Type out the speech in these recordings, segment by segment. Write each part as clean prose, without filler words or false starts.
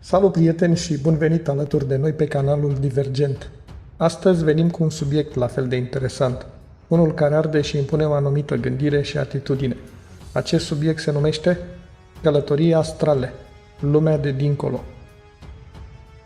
Salut prieteni și bun venit alături de noi pe canalul Divergent. Astăzi venim cu un subiect la fel de interesant, unul care arde și impune o anumită gândire și atitudine. Acest subiect se numește călătorii astrale, lumea de dincolo.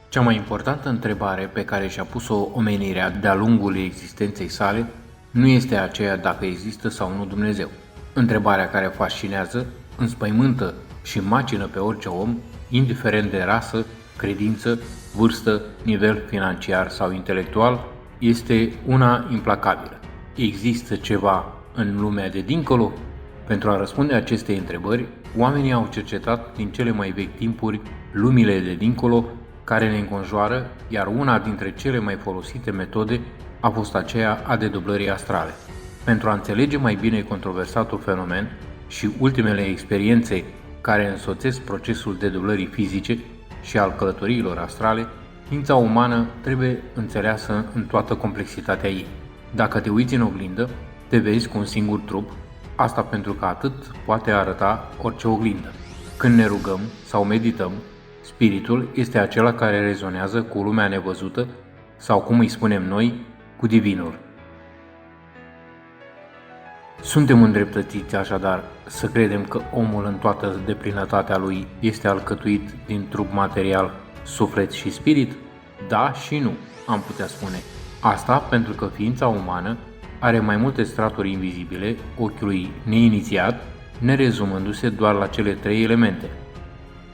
Cea mai importantă întrebare pe care și-a pus-o omenirea de-a lungul existenței sale nu este aceea dacă există sau nu Dumnezeu. Întrebarea care fascinează, înspăimântă și macină pe orice om, indiferent de rasă, credință, vârstă, nivel financiar sau intelectual, este una implacabilă. Există ceva în lumea de dincolo? Pentru a răspunde acestei întrebări, oamenii au cercetat din cele mai vechi timpuri lumile de dincolo care ne înconjoară, iar una dintre cele mai folosite metode a fost aceea a dedublării astrale. Pentru a înțelege mai bine controversatul fenomen și ultimele experiențe care însoțesc procesul dedublării fizice și al călătoriilor astrale, ființa umană trebuie înțeleasă în toată complexitatea ei. Dacă te uiți în oglindă, te vezi cu un singur trup, asta pentru că atât poate arăta orice oglindă. Când ne rugăm sau medităm, spiritul este acela care rezonează cu lumea nevăzută sau, cum îi spunem noi, cu divinul. Suntem îndreptățiți așadar să credem că omul în toată deplinătatea lui este alcătuit din trup material, suflet și spirit? Da și nu, am putea spune. Asta pentru că ființa umană are mai multe straturi invizibile ochiului neinițiat, nerezumându-se doar la cele trei elemente.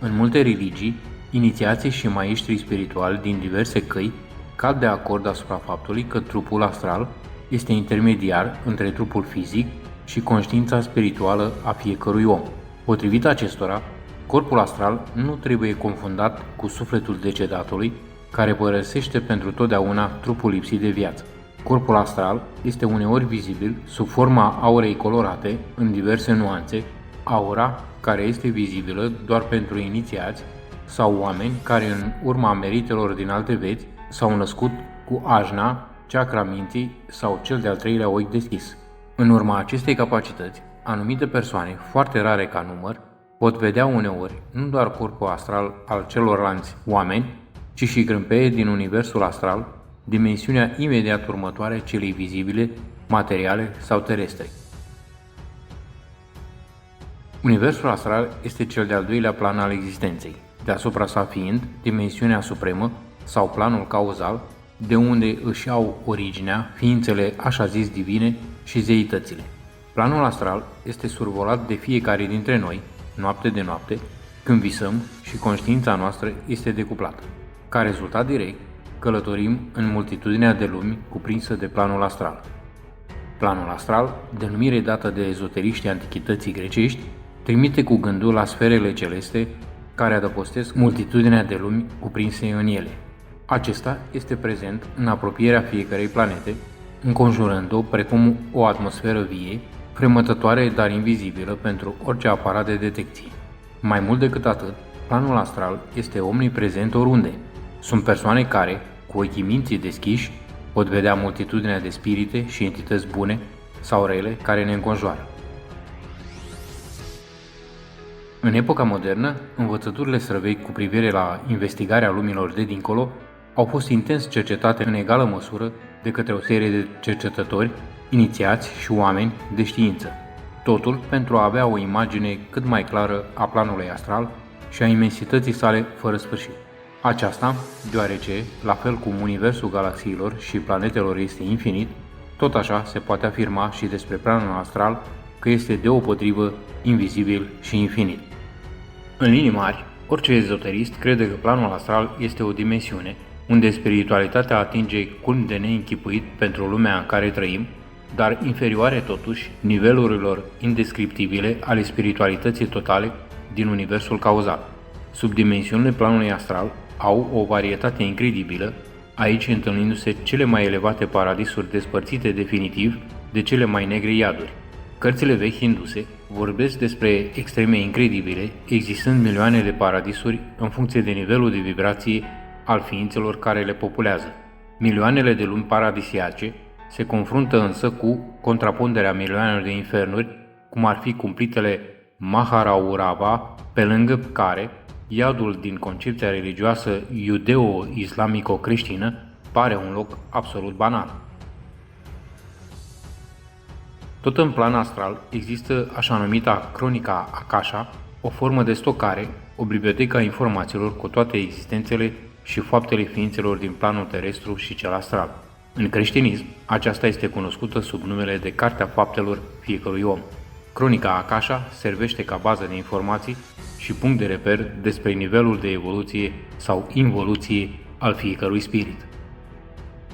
În multe religii, inițiații și maestrii spirituali din diverse căi cad de acord asupra faptului că trupul astral este intermediar între trupul fizic și conștiința spirituală a fiecărui om. Potrivit acestora, corpul astral nu trebuie confundat cu sufletul decedatului, care părăsește pentru totdeauna trupul lipsit de viață. Corpul astral este uneori vizibil sub forma aurei colorate în diverse nuanțe, aura care este vizibilă doar pentru inițiați sau oameni care în urma meritelor din alte vieți s-au născut cu ajna, chakra minții sau cel de-al treilea ochi deschis. În urma acestei capacități, anumite persoane, foarte rare ca număr, pot vedea uneori nu doar corpul astral al celorlalți oameni, ci și grâmpeie din universul astral, dimensiunea imediat următoare celei vizibile, materiale sau terestre. Universul astral este cel de-al doilea plan al existenței, deasupra sa fiind dimensiunea supremă sau planul cauzal, de unde își au originea ființele așa zis divine și zeitățile. Planul astral este survolat de fiecare dintre noi, noapte de noapte, când visăm și conștiința noastră este decuplată. Ca rezultat direct, călătorim în multitudinea de lumi cuprinsă de planul astral. Planul astral, denumire dată de ezoteriștii antichității grecești, trimite cu gândul la sferele celeste care adăpostesc multitudinea de lumi cuprinse în ele. Acesta este prezent în apropierea fiecărei planete, înconjurând-o precum o atmosferă vie, fremătătoare, dar invizibilă pentru orice aparat de detecție. Mai mult decât atât, planul astral este omniprezent oriunde. Sunt persoane care, cu ochii minții deschiși, pot vedea multitudinea de spirite și entități bune sau rele care ne înconjoară. În epoca modernă, învățăturile străvechi cu privire la investigarea lumilor de dincolo au fost intens cercetate în egală măsură de către o serie de cercetători, inițiați și oameni de știință. Totul pentru a avea o imagine cât mai clară a planului astral și a imensității sale fără sfârșit. Aceasta, deoarece, la fel cum universul galaxiilor și planetelor este infinit, tot așa se poate afirma și despre planul astral că este deopotrivă invizibil și infinit. În linii mari, orice ezoterist crede că planul astral este o dimensiune unde spiritualitatea atinge culmi de neînchipuit pentru lumea în care trăim, dar inferioare totuși nivelurilor indescriptibile ale spiritualității totale din universul cauzal. Subdimensiunile planului astral au o varietate incredibilă, aici întâlnindu-se cele mai elevate paradisuri despărțite definitiv de cele mai negre iaduri. Cărțile vechi hinduse vorbesc despre extreme incredibile, existând milioane de paradisuri în funcție de nivelul de vibrație al ființelor care le populează. Milioanele de lumi paradisiace se confruntă însă cu contraponderea milioanelor de infernuri, cum ar fi cumplitele Maharaurava, pe lângă care iadul din concepția religioasă iudeo-islamico-creștină pare un loc absolut banal. Tot în plan astral există așa numita Cronica Akasha, o formă de stocare, o bibliotecă a informațiilor cu toate existențele și faptele ființelor din planul terestru și cel astral. În creștinism, aceasta este cunoscută sub numele de Cartea Faptelor fiecărui om. Cronica Akasha servește ca bază de informații și punct de reper despre nivelul de evoluție sau involuție al fiecărui spirit.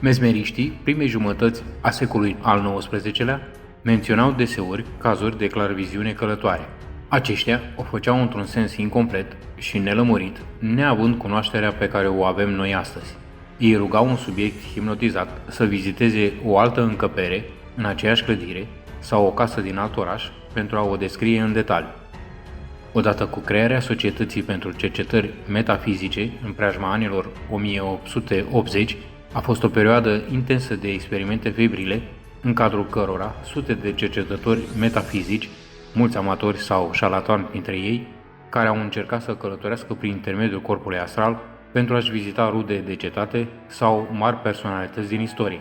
Mesmeriștii, primei jumătăți a secolului al XIX-lea, menționau deseori cazuri de clarviziune călătoare. Aceștia o făceau într-un sens incomplet și nelămurit, neavând cunoașterea pe care o avem noi astăzi. Ei rugau un subiect hipnotizat să viziteze o altă încăpere în aceeași clădire sau o casă din alt oraș pentru a o descrie în detaliu. Odată cu crearea Societății pentru Cercetări Metafizice, în preajma anilor 1880, a fost o perioadă intensă de experimente febrile, în cadrul cărora sute de cercetători metafizici, mulți amatori sau șalatani printre ei, care au încercat să călătorească prin intermediul corpului astral pentru a-și vizita rude decetate sau mari personalități din istorie.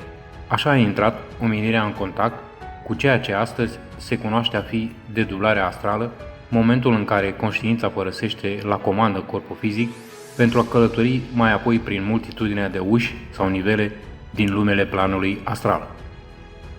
Așa a intrat omenirea în contact cu ceea ce astăzi se cunoaște a fi dedublarea astrală, momentul în care conștiința părăsește la comandă corpul fizic pentru a călători mai apoi prin multitudinea de uși sau nivele din lumele planului astral.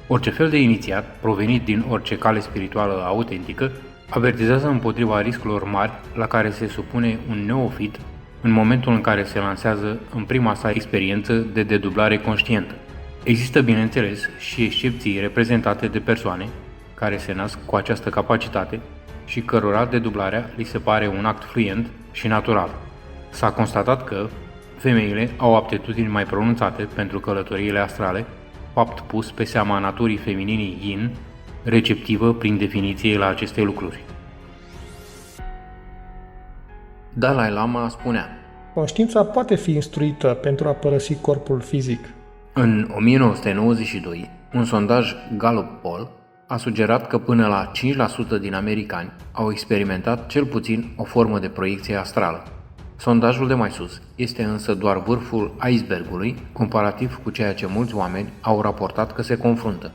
Orice fel de inițiat, provenit din orice cale spirituală autentică, avertizează împotriva riscurilor mari la care se supune un neofit în momentul în care se lansează în prima sa experiență de dedublare conștientă. Există, bineînțeles, și excepții reprezentate de persoane care se nasc cu această capacitate și cărora dedublarea li se pare un act fluent și natural. S-a constatat că femeile au aptitudini mai pronunțate pentru călătoriile astrale, fapt pus pe seama naturii femininii yin, receptivă prin definiție la aceste lucruri. Dalai Lama spunea: Conștiința poate fi instruită pentru a părăsi corpul fizic. În 1992, un sondaj Gallup Poll a sugerat că până la 5% din americani au experimentat cel puțin o formă de proiecție astrală. Sondajul de mai sus este însă doar vârful icebergului comparativ cu ceea ce mulți oameni au raportat că se confruntă.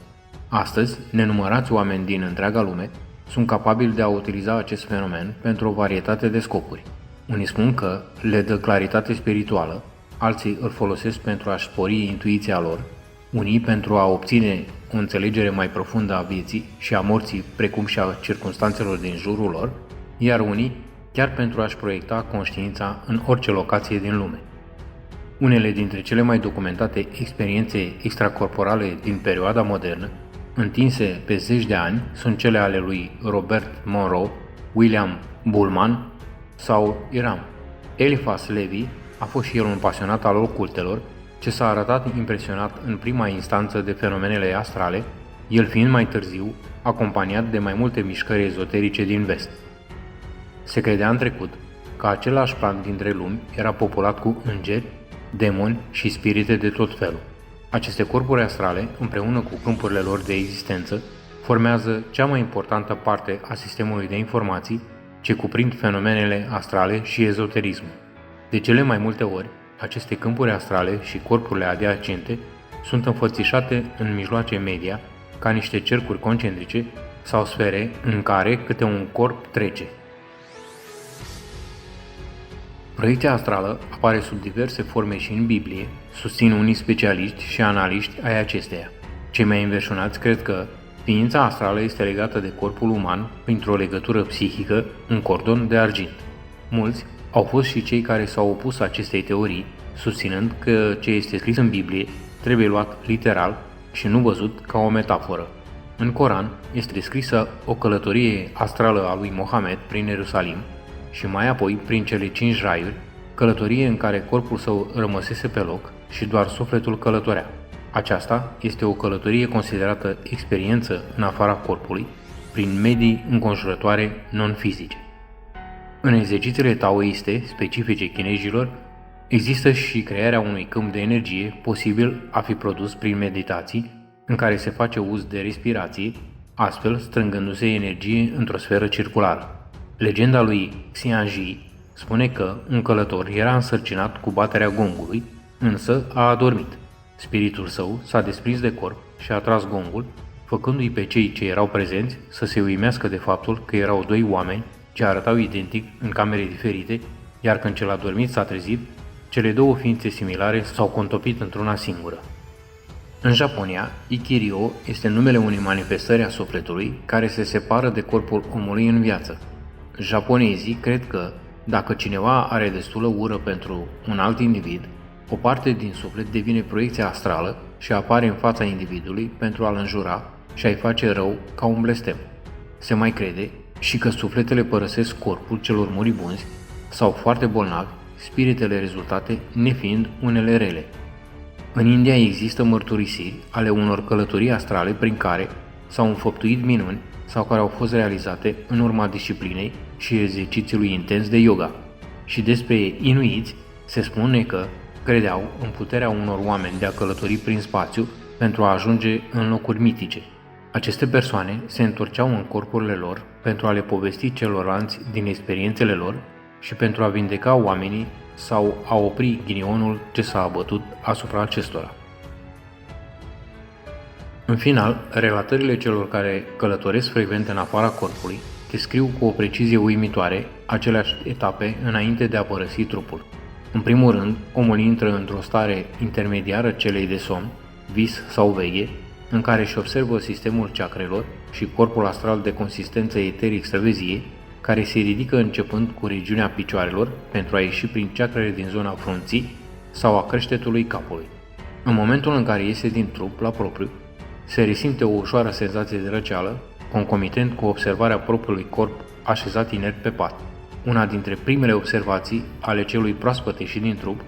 Astăzi, nenumărați oameni din întreaga lume sunt capabili de a utiliza acest fenomen pentru o varietate de scopuri. Unii spun că le dă claritate spirituală, alții îl folosesc pentru a-și spori intuiția lor, unii pentru a obține o înțelegere mai profundă a vieții și a morții, precum și a circumstanțelor din jurul lor, iar unii chiar pentru a-și proiecta conștiința în orice locație din lume. Unele dintre cele mai documentate experiențe extracorporale din perioada modernă, întinse pe zeci de ani, sunt cele ale lui Robert Monroe, William Bullman sau Iram. Eliphas Levi a fost și el un pasionat al ocultelor, ce s-a arătat impresionat în prima instanță de fenomenele astrale, el fiind mai târziu acompaniat de mai multe mișcări ezoterice din vest. Se credea în trecut că același plan dintre lumi era populat cu îngeri, demoni și spirite de tot felul. Aceste corpuri astrale, împreună cu câmpurile lor de existență, formează cea mai importantă parte a sistemului de informații ce cuprind fenomenele astrale și ezoterismul. De cele mai multe ori, aceste câmpuri astrale și corpurile adiacente sunt înfățișate în mijloace media ca niște cercuri concentrice sau sfere în care câte un corp trece. Proiecția astrală apare sub diverse forme și în Biblie, susțin unii specialiști și analiști ai acesteia. Cei mai înverșunați cred că ființa astrală este legată de corpul uman printr-o legătură psihică, un cordon de argint. Mulți au fost și cei care s-au opus acestei teorii, susținând că ce este scris în Biblie trebuie luat literal și nu văzut ca o metaforă. În Coran este descrisă o călătorie astrală a lui Mohamed prin Ierusalim și mai apoi prin cele 5 raiuri, călătorie în care corpul său rămăsese pe loc și doar sufletul călătorea. Aceasta este o călătorie considerată experiență în afara corpului, prin medii înconjurătoare non-fizice. În exercițiile taoiste specifice chinezilor, există și crearea unui câmp de energie posibil a fi produs prin meditații, în care se face uz de respirație, astfel strângându-se energie într-o sferă circulară. Legenda lui Xianji Spune că un călător era însărcinat cu baterea gongului, însă a adormit. Spiritul său s-a desprins de corp și a tras gongul, făcându-i pe cei ce erau prezenți să se uimească de faptul că erau doi oameni ce arătau identic în camere diferite, iar când cel adormit s-a trezit, cele două ființe similare s-au contopit într-una singură. În Japonia, Ikiryo este numele unei manifestări a sufletului care se separă de corpul omului în viață. Japonezii cred că, dacă cineva are destulă ură pentru un alt individ, o parte din suflet devine proiecția astrală și apare în fața individului pentru a-l înjura și a-i face rău ca un blestem. Se mai crede și că sufletele părăsesc corpul celor moribunzi sau foarte bolnavi, spiritele rezultate nefiind unele rele. În India există mărturisiri ale unor călătorii astrale prin care s-au înfăptuit minuni sau care au fost realizate în urma disciplinei și exercițiului intens de yoga. Și despre inuiți se spune că credeau în puterea unor oameni de a călători prin spațiu pentru a ajunge în locuri mitice. Aceste persoane se întorceau în corpurile lor pentru a le povesti celorlalți din experiențele lor și pentru a vindeca oamenii sau a opri ghinionul ce s-a abătut asupra acestora. În final, relatările celor care călătoresc frecvent în afara corpului descriu cu o precizie uimitoare aceleași etape înainte de a părăsi trupul. În primul rând, omul intră într-o stare intermediară celei de somn, vis sau veche, în care își observă sistemul chakrelor și corpul astral de consistență eteric-străvezie, care se ridică începând cu regiunea picioarelor pentru a ieși prin chakrele din zona frunții sau a creștetului capului. În momentul în care iese din trup la propriu, se resimte o ușoară senzație de răceală, concomitent cu observarea propriului corp așezat inert pe pat. Una dintre primele observații ale celui proaspăt ieșit din trup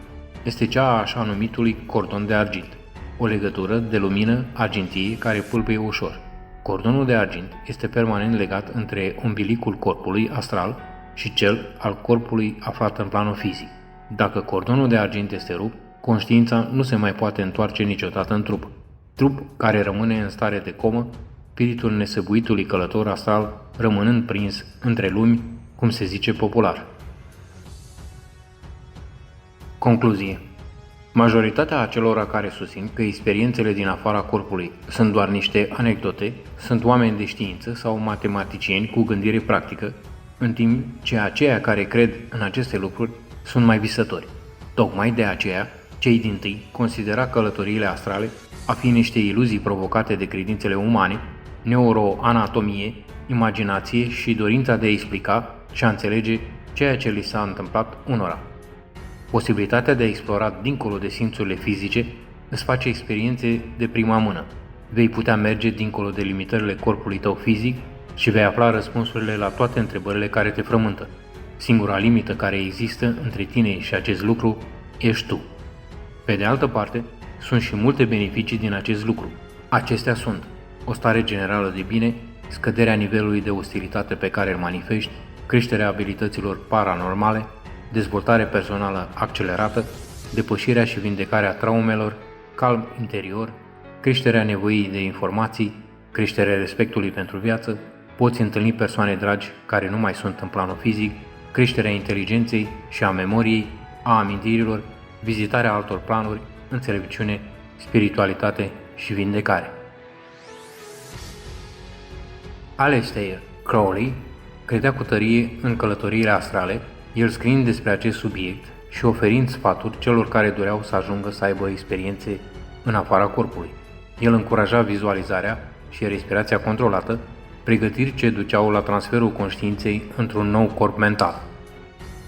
este cea a așa numitului cordon de argint, o legătură de lumină argintie care pâlpâie ușor. Cordonul de argint este permanent legat între umbilicul corpului astral și cel al corpului aflat în planul fizic. Dacă cordonul de argint este rupt, conștiința nu se mai poate întoarce niciodată în trup. Trup care rămâne în stare de comă, spiritul nesăbuitului călător astral rămânând prins între lumi, cum se zice popular. Concluzie. Majoritatea acelora care susțin că experiențele din afara corpului sunt doar niște anecdote sunt oameni de știință sau matematicieni cu gândire practică, în timp ce aceia care cred în aceste lucruri sunt mai visători. Tocmai de aceea, cei dintâi considera călătoriile astrale a fi niște iluzii provocate de credințele umane, neuroanatomie, imaginație și dorința de a explica și a înțelege ceea ce li s-a întâmplat unora. Posibilitatea de a explora dincolo de simțurile fizice îți face experiențe de prima mână. Vei putea merge dincolo de limitările corpului tău fizic și vei afla răspunsurile la toate întrebările care te frământă. Singura limită care există între tine și acest lucru ești tu. Pe de altă parte, sunt și multe beneficii din acest lucru. Acestea sunt o stare generală de bine, scăderea nivelului de ostilitate pe care îl manifesti, creșterea abilităților paranormale, dezvoltare personală accelerată, depășirea și vindecarea traumelor, calm interior, creșterea nevoii de informații, creșterea respectului pentru viață, poți întâlni persoane dragi care nu mai sunt în planul fizic, creșterea inteligenței și a memoriei, a amintirilor, vizitarea altor planuri, înțelepciune, spiritualitate și vindecare. Aleister Crowley credea cu tărie în călătoriile astrale, el scriind despre acest subiect și oferind sfaturi celor care doreau să ajungă să aibă experiențe în afara corpului. El încuraja vizualizarea și respirația controlată, pregătiri ce duceau la transferul conștiinței într-un nou corp mental.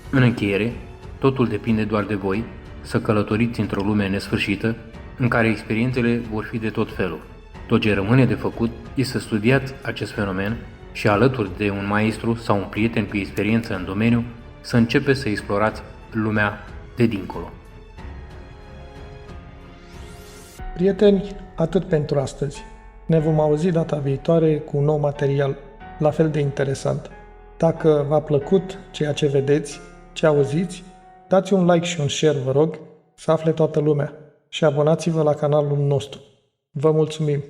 În încheiere, totul depinde doar de voi să călătoriți într-o lume nesfârșită, în care experiențele vor fi de tot felul. Tot ce rămâne de făcut este să studiați acest fenomen și alături de un maestru sau un prieten cu experiență în domeniu, să începeți să explorați lumea de dincolo. Prieteni, atât pentru astăzi. Ne vom auzi data viitoare cu un nou material, la fel de interesant. Dacă v-a plăcut ceea ce vedeți, ce auziți, dați un like și un share, vă rog, să afle toată lumea și abonați-vă la canalul nostru. Vă mulțumim!